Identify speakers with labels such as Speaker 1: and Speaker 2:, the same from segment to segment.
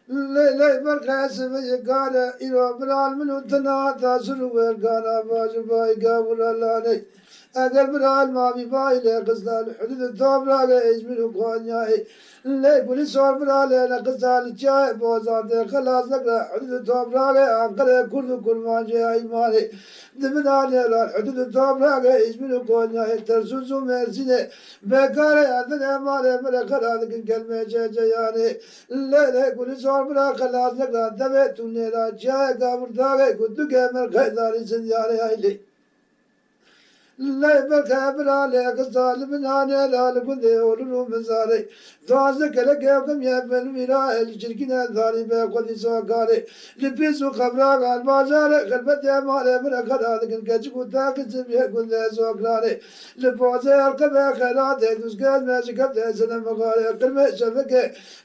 Speaker 1: لا بركاس بيجانا إلى برال من وتنا تاسر ويرجانا باجباي قابل الله أقل برال ما بيباي لقصدال حدود الدابرا لإجمل قوانياي لا بوليس برال لقصدال جاي بوزان خلاص لقى حدود الدابرا لأنقل كل ما جاي مالي دمنا على حدود الدابرا لإجمل قوانياي ترسوسو مرسيني بكاري عندنا مالي ملك هذا كلمة جاياني لا بوليس برال خلاص لقى دبتوني لا جاي قابل داغي كنت كامل خيداري سنياري هايلي لا بكابر عليك الظالم أنا لا لقدي ولو مزاري ذازك لك يوم يبل ولا الشركنا ذاري بقدي سوكاري لبيسو خبراك على البازار خلبت يا مالي من خلادك الكتشك وتاكل سبيه كل سوكاري لبوزار كبا خلاد دوسكال ماشي كبدا سنة مغاري كلمة شبكة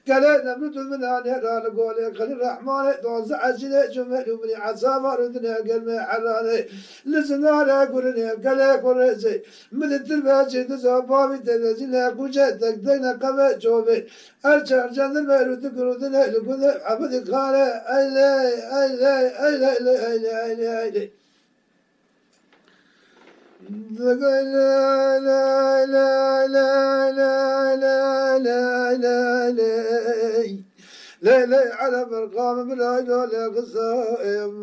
Speaker 1: قال نبرد من أنا لا لقولي خلي الرحمن توزع عجلة جمل ومني عصابة ردنا كلمة حراني لسنا قولني قال كورسي من التلفاز تزابي تنزل كوجا تقدنا قبا جوبي أرجع جند المرود كرودنا لكل عبد خاله أيلي أيلي أيلي أيلي أيلي أيلي لا لا لا لا لا لا لا لا لا لا على برقام بلا لا قصائم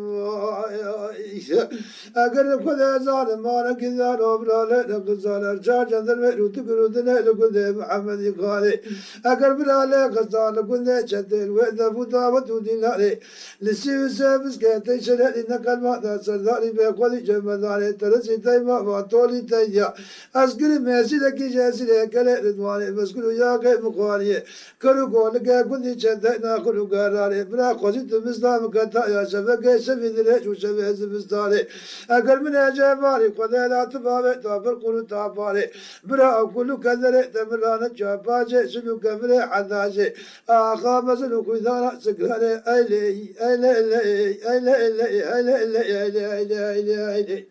Speaker 1: أقرب كذا زال ما نكذا نبلا لا قصال أرجع جند المرود كرودنا لكل محمد قالي أقرب لا قصال كذا شدل وإذا فتا ودودي لا لسيو سابس كاتي شلال إنك الماء سرداري بقولي جمداري ترسي تيما وطولي تيجا أسكري ميسي لكي جاسي لكالي ردواني بسكرو يا كي مقواني كرو قولك كنتي شدنا كرو قراري بلا قوزيت مسلام كتا يا شبكي شفي ذلك وشفي زبستاري أقل من أجاباري قدي لا تبابي تابر قولو تاباري بلا أقولو كذري تمرانا جاباجي سلو كفري حداجي آخا مسلو كذانا سكراني أيلي أيلي أيلي أيلي أيلي أيلي أيلي أيلي أيلي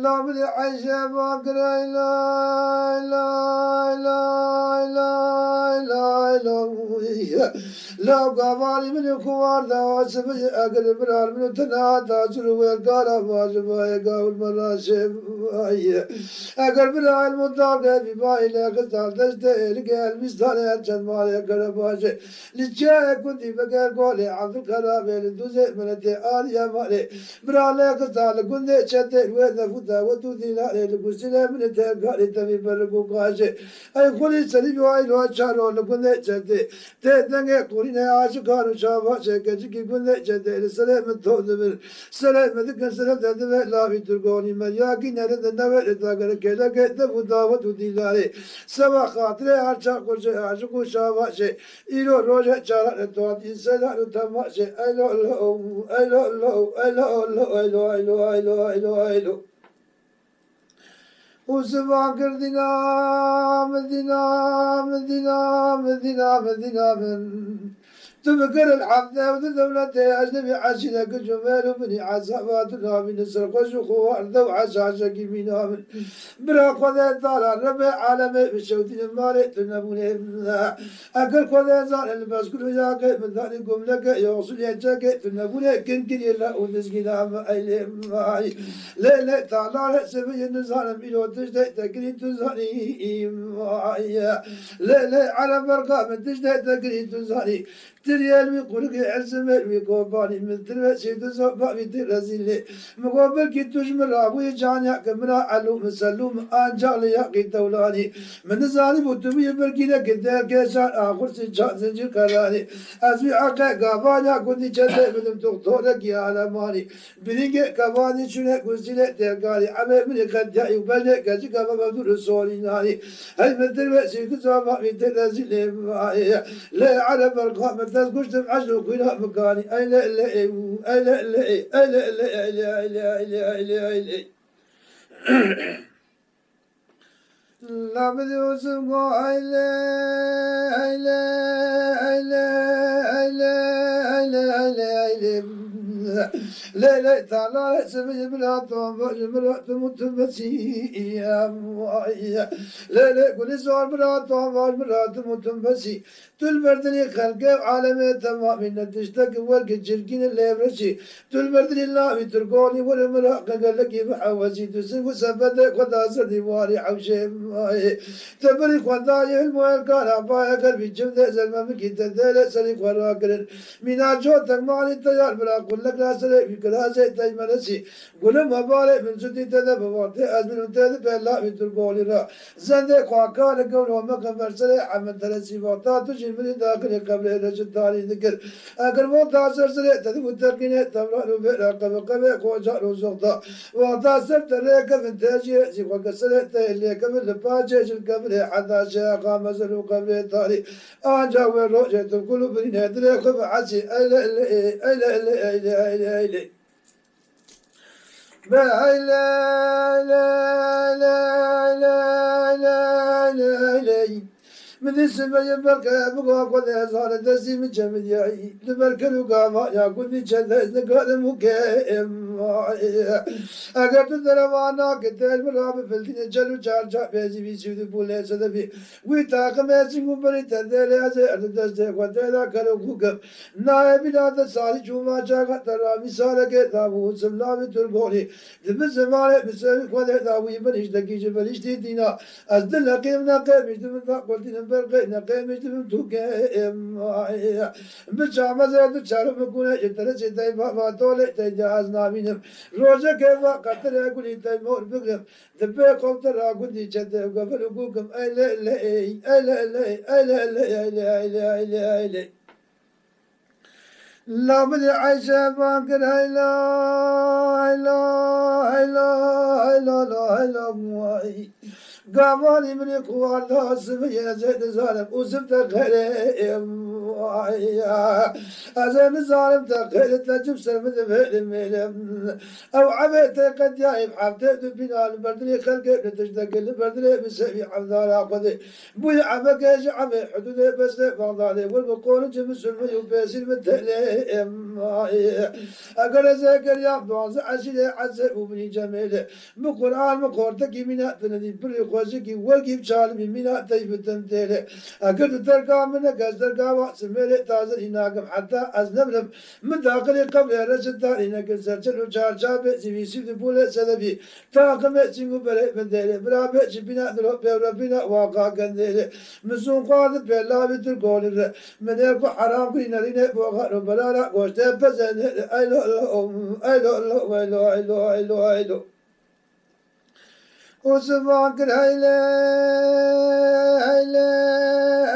Speaker 1: لا بدي عيشة باكر لا لا لا لا لا لا لا قبالي من الكوار دا واسبي أقرب برال من التنادى سلوى القارة واجبا يقاول مراشب أقرب برال مداقة في باي لقصال تشتهي لقى المستان يرشد مالي أقرب واجه لجاء كنت بقى قولي عبد الكرام لدوزي من التقال يا مالي برال لقصال كنت شتهي ويدا فتا ودودي لا لقصلا من التقال تمي برقو قاشي أي قولي سليم وعيلو أشارو لكنت شتهي تدنغي قولي عاشقان شافا شكاجكي كل جدي السلام التوذبر سلام ذكر سلام ذبح لا في ترقوني ملياكي نرد النوى لتاقر كذا كذا فداوة ديلاري سوا خاطري عاشق عاشق شافا شي إلو روجة جارة التوات إنسان تما شي أيلو أيلو أيلو أيلو أيلو أيلو أيلو أيلو أيلو وسبع كردنا مدينة مدينة مدينة مدينة من تذكر الحمد والدولة أجنبي عاشنا كجمال من عصاباتنا من السرقش وأرض وعشاشك من آمن براق وذا دار الربع عالمي بشوتين المالي تنبوني أكل وذا زال المسكول ياك من ذلكم لك يوصل يجاك تنبوني كنكن يلا ونسكنا أيلي معي لا لا تعالى سبي النزال ميلو تجدي تكريم تزاني معي لا لا على برقا من تجدي تكريم تزاني تريال ويقولك عزم ويقوباني من تلوى سيد الزوبا في ترزيلي مقابل كي تجمل أبوي جانيا كمرا علو مسلوم آنجال يقي تولاني من الظالم وتمي بركينا كدير كيشان آخر سيجان زنجر كراني أزوي عقا قابانيا كنتي جده بدم تغطولك يا علماني بلينك قاباني شنك وزيلة تلقاني عمي من خديا يقبلني كجيك مبدو رسولي ناني هاي من تلوى سيد الزوبا في ترزيلي لا على برقام تذكرتم عجل كنا مكاني أي لا لا أي لا لا أي لا لا أي لا أي لا أي لا أي لا أي لا لا بدي أسمع أي لا أي لا أي لا أي لا أي لا أي لا أي لا لا لا تعالى سمي بلا طعم مرات متبسي لا لا قولي زور بلا طعم مرات متبسي تلبردني خلق عالمي تمام من تشتك ورق جرقين اللي برشي تلبردني الله بترقوني والمراق قال لك بحوزي تسيب سبدك وداسر ديواري حوشي تبري خداي الموال كان عبايا قلبي جمدة زلمة مكي تدالة سريك وراكرن من عجوتك مالي تيار بلا قول لك لا سريك في كلاسي تيمنسي قولم مبالي من سدي تدب وارتي أزمن تدب لا بترقوني را زندك وعكار قول ومكن فرسلي عمل تلسي وارتا تجي من داخل قبل رجل تاري ذكر أقل موتا سرسلي تدب الترقيني تمرانو بلا قبل قبل خوجار وزغطا وارتا سرت ريك من تاجي زيقوا قسلي تيلي قبل باجي قبل حتى شاقا مزل قبل تاري أنجا وروجة القلوب بنادري خب عسي أيلا أيلا أيلا أيلا أيلا أيلا لا لا لا لا لا لا لا من السماء يبرك بقى قد أزال دسي من جمد ياي لبرك لقاما يا قد جد نقال مكيم أقر تدروانا كتير مراب فلتين جلو جار جا بيزي بيسيو بولي سدبي ويتاق ميسي مبري تدري أزي أردس دي قدر كرو كوكب نائب ناد سالي جوما جاقا ترامي سالك دابو سملامي تربولي دبس زماني بسوي قدر داوي بنيش دقيج بنيش دينا أزدل لقيمنا قيمش دمن فاقلتين برقينا قيمش دمن توقيم بجامع زيادو چارو مكونا يترسي تاي بابا تولي تاي جاز نامينم روزه كيفا قتل أقولي تاي مور بقلم دبي قلتر أقولي جده وقبل وقوكم أي لا لا أي لا لا أي لا لا أي لا أي لا أي لا أي لا لا بدي عايشة بانكر هاي لا هاي لا هاي لا هاي لا لا هاي لا مواي قاماني من يقوار لا سمية زيد ظالم وزبت خيري أزين ظالم تقيل تجيب سلمة بهل الميلم أو عبيت قد جايب حبتي بنا البردلي خلقي تشتاق البردلي بسبي عبدالله قدي بوي عبك ايش عبي حدودي بس فضالي والبقول جمس المي وبيسي المتهلي أقل زاكر يا عبدالله عشيلي عزب وبني جميلي بقرآن مقورتك منا تندي بري خوشكي والكي بشالمي منا تيب التمثيلي أقل ترقى منك أزدرقى سميلي تازر إناكم حتى أزنبلم من داخلي قبل رشد داري نقل سرچل وچار جابي زيبي سيد بولي سدبي تاقم سينغو بلي بنديلي برابي جبنا دلو بيوربنا واقع قنديلي مزون قادر بيلا بيتر قولي من يكو حرام كي نريني بوغارو بلالا قوشتي بزن أيلو أيلو أيلو أيلو أيلو أيلو أيلو وسبحان كل هيلة هيلة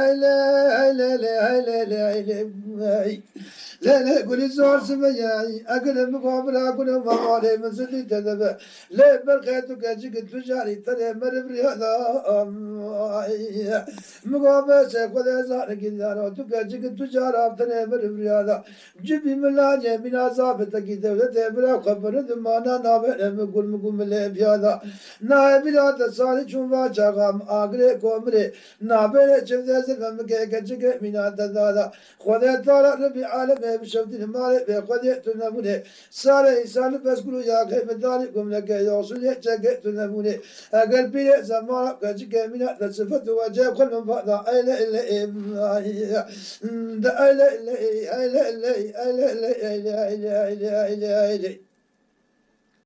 Speaker 1: هيلة هيلة هيلة هيلة لا لا قولي زور سمياي أقول مقابل أقول مقالي من سدي تذبه لا برخيتك أجيك تجاري ترى مربري هذا مقابل سيقول يزار كذا تجيك تجارة ترى مربري هذا جبي ملاجة من عذاب تكيد ولا بلا خبر دمانا نابل مقول ملي بهذا نائب لا تصالي شوف جاغام أقري كومري نابل شفت زلمة كجيك من هذا خذ طالع ربي عالم بشفتين مالي بقضية تنمونه سالة إنسان بس قلوا يا كيف داركم لك يوصل يحجك تنمونه أقل بيه زمان كجيك منا تصفت وجاب كل من فضا أيلا إلا أيلا إلا أيلا إلا أيلا إلا أيلا إلا أيلا إلا أيلا